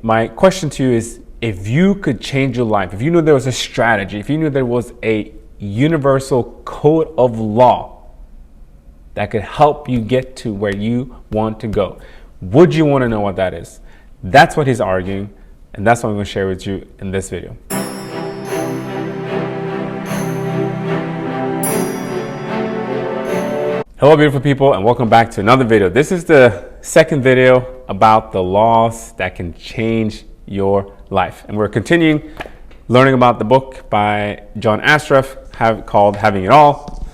My question to you is, if you could change your life, if you knew there was a strategy, if you knew there was a universal code of law that could help you get to where you want to go, would you want to know what that is? That's what he's arguing, and that's what I'm going to share with you in this video. Hello beautiful people, and welcome back to another video. This is the second video about the laws that can change your life, and we're continuing learning about the book by John Ashraf called Having It All.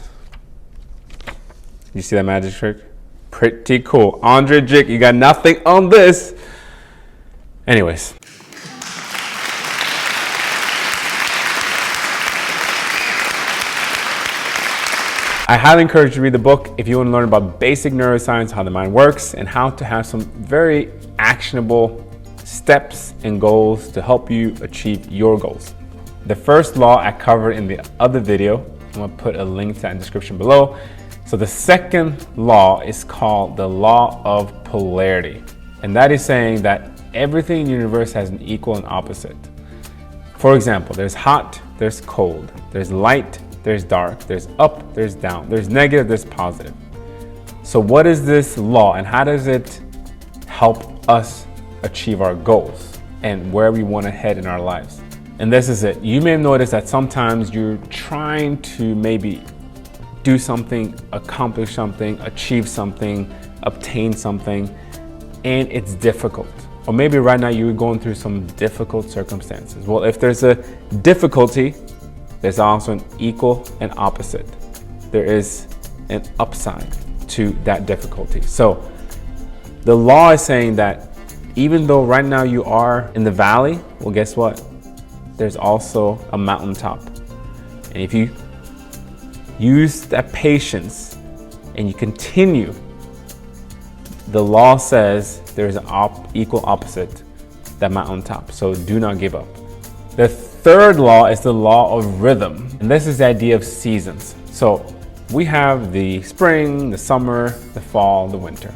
You see that magic trick? Pretty cool. Andrei Jikh, you got nothing on this. Anyways, I highly encourage you to read the book if you want to learn about basic neuroscience, how the mind works, and how to have some very actionable steps and goals to help you achieve your goals. The first law I covered in the other video. I'm going to put a link to that in the description below. So the second law is called the law of polarity. And that is saying that everything in the universe has an equal and opposite. For example, there's hot, there's cold, there's light, there's dark, there's up, there's down, there's negative, there's positive. So what is this law and how does it help us achieve our goals and where we want to head in our lives? And this is it. You may have noticed that sometimes you're trying to maybe do something, accomplish something, achieve something, obtain something, and it's difficult. Or maybe right now you're going through some difficult circumstances. Well, if there's a difficulty, there's also an equal and opposite. There is an upside to that difficulty. So the law is saying that even though right now you are in the valley, well, guess what? There's also a mountaintop. And if you use that patience and you continue, the law says there's an equal opposite, that mountaintop. So do not give up. The third law is the law of rhythm. And this is the idea of seasons. So we have the spring, the summer, the fall, the winter.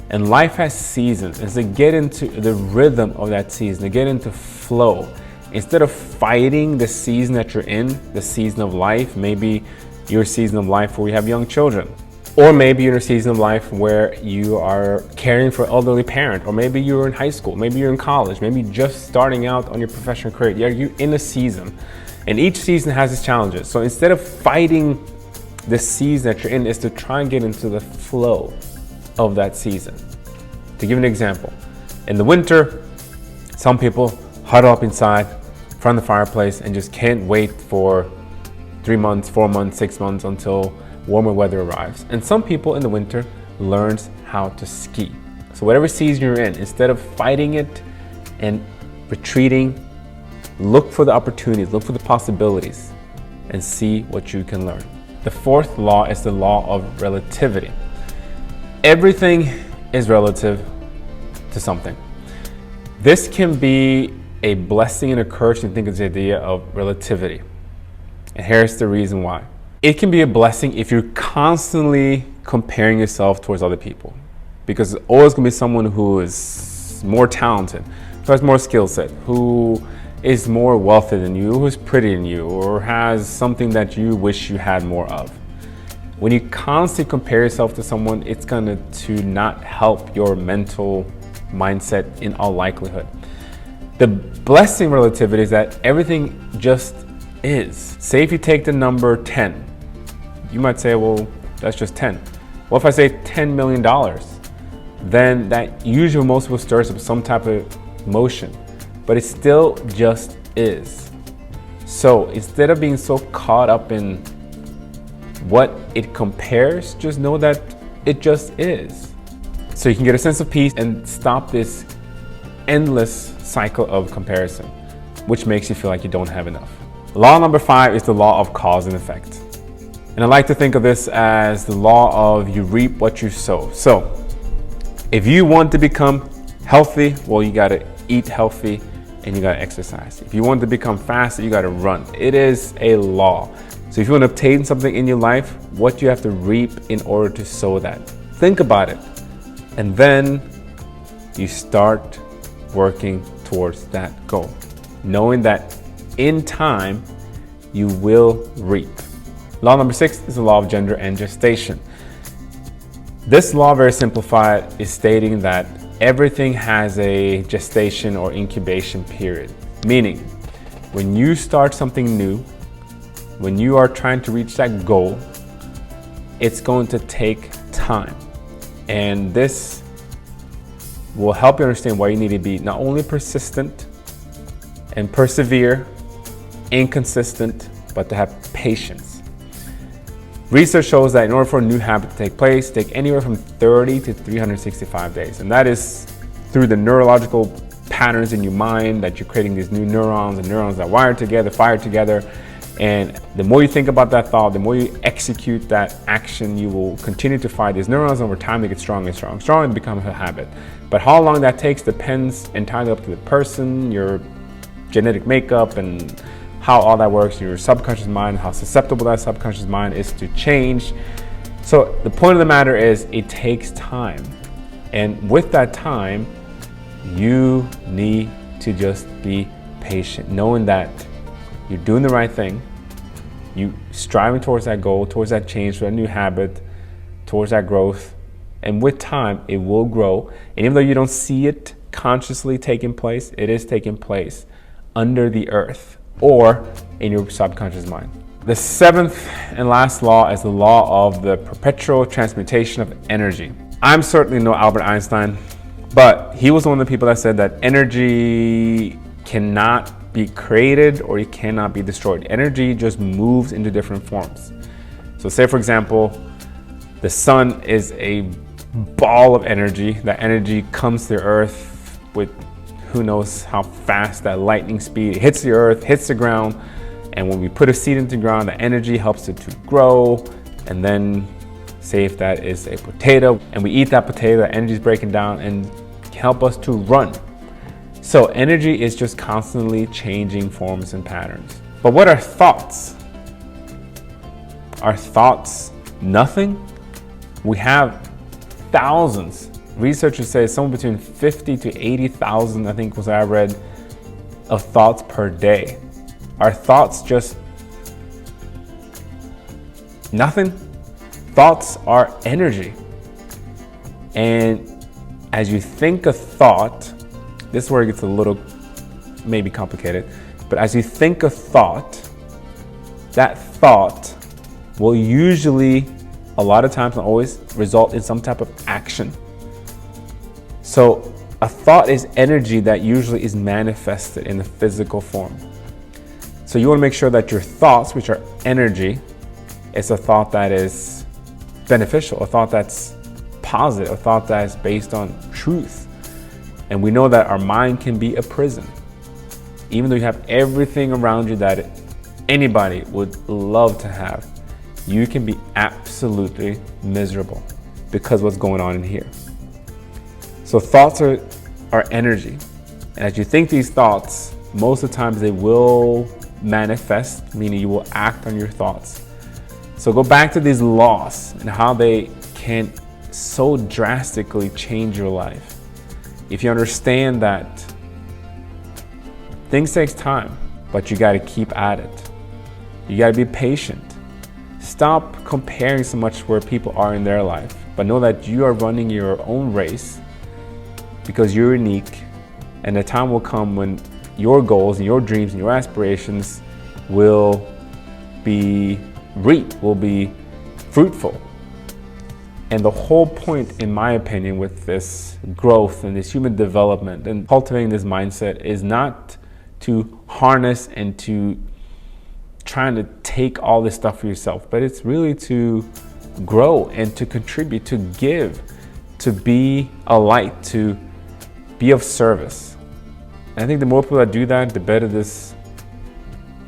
And life has seasons. And to get into the rhythm of that season, to get into flow, instead of fighting the season that you're in, the season of life, maybe your season of life where you have young children. Or maybe you're in a season of life where you are caring for an elderly parent, or maybe you're in high school, maybe you're in college, maybe just starting out on your professional career. Yeah, you're in a season, and each season has its challenges. So instead of fighting the season that you're in, is to try and get into the flow of that season. To give an example, in the winter, some people huddle up inside in front of the fireplace and just can't wait for 3 months, 4 months, 6 months until warmer weather arrives. And some people in the winter learns how to ski. So whatever season you're in, instead of fighting it and retreating, look for the opportunities, look for the possibilities, and see what you can learn. The fourth law is the law of relativity. Everything is relative to something. This can be a blessing and a curse to think of the idea of relativity. And here's the reason why. It can be a blessing if you're constantly comparing yourself towards other people, because there's always going to be someone who is more talented, who has more skill set, who is more wealthy than you, who's prettier than you, or has something that you wish you had more of. When you constantly compare yourself to someone, it's going to not help your mental mindset in all likelihood. The blessing relativity is that everything just is. Say if you take the number 10, you might say, well, that's just 10. Well, if I say $10 million, then that usually most people stirs up some type of emotion, but it still just is. So instead of being so caught up in what it compares, just know that it just is. So you can get a sense of peace and stop this endless cycle of comparison, which makes you feel like you don't have enough. Law number 5 is the law of cause and effect. And I like to think of this as the law of you reap what you sow. So if you want to become healthy, well, you got to eat healthy and you got to exercise. If you want to become faster, you got to run. It is a law. So if you want to obtain something in your life, what do you have to reap in order to sow that? Think about it. And then you start working towards that goal, knowing that in time you will reap. Law number 6 is the law of gender and gestation. This law, very simplified, is stating that everything has a gestation or incubation period, meaning when you start something new, when you are trying to reach that goal, it's going to take time. And this will help you understand why you need to be not only persistent and persevere, inconsistent, but to have patience. Research shows that in order for a new habit to take place, take anywhere from 30 to 365 days. And that is through the neurological patterns in your mind that you're creating these new neurons and neurons that wire together, fire together. And the more you think about that thought, the more you execute that action, you will continue to fire these neurons. Over time, they get stronger and stronger and stronger and become a habit. But how long that takes depends entirely up to the person, your genetic makeup, and how all that works, your subconscious mind, how susceptible that subconscious mind is to change. So the point of the matter is it takes time. And with that time, you need to just be patient, knowing that you're doing the right thing, you striving towards that goal, towards that change, towards that new habit, towards that growth. And with time, it will grow. And even though you don't see it consciously taking place, it is taking place under the earth or in your subconscious mind. The 7th and last law is the law of the perpetual transmutation of energy. I'm certainly no Albert Einstein, but he was one of the people that said that energy cannot be created or it cannot be destroyed. Energy just moves into different forms. So say, for example, the sun is a ball of energy. That energy comes to the earth with who knows how fast that lightning speed. It hits the earth, hits the ground, and when we put a seed into the ground, the energy helps it to grow. And then say if that is a potato and we eat that potato, the energy is breaking down and help us to run. So energy is just constantly changing forms and patterns. But what are thoughts? Are thoughts nothing? We have thousands. Researchers say somewhere between 50 to 80,000, I think was I read, of thoughts per day. Are thoughts just nothing? Thoughts are energy. And as you think a thought, this is where it gets a little maybe complicated, but as you think a thought, that thought will usually, a lot of times, not always, result in some type of action. So a thought is energy that usually is manifested in the physical form. So you want to make sure that your thoughts, which are energy, is a thought that is beneficial, a thought that's positive, a thought that is based on truth. And we know that our mind can be a prison. Even though you have everything around you that anybody would love to have, you can be absolutely miserable because what's going on in here. So thoughts are energy. And as you think these thoughts, most of the times they will manifest, meaning you will act on your thoughts. So go back to these laws and how they can so drastically change your life. If you understand that things takes time, but you got to keep at it. You got to be patient. Stop comparing so much where people are in their life, but know that you are running your own race because you're unique, and the time will come when your goals and your dreams and your aspirations will be reaped, will be fruitful. And the whole point, in my opinion, with this growth and this human development and cultivating this mindset is not to harness and to trying to take all this stuff for yourself, but it's really to grow and to contribute, to give, to be a light, to be of service. And I think the more people that do that, the better this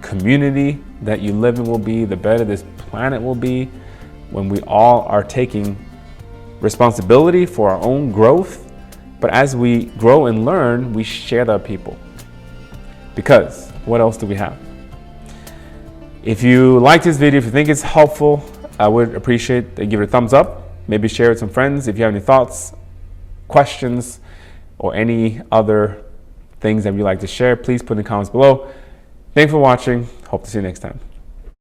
community that you live in will be, the better this planet will be, when we all are taking responsibility for our own growth. But as we grow and learn, we share that with people. Because what else do we have? If you like this video, if you think it's helpful, I would appreciate that you give it a thumbs up. Maybe share it with some friends. If you have any thoughts, questions, or any other things that you'd like to share, please put in the comments below. Thanks for watching. Hope to see you next time.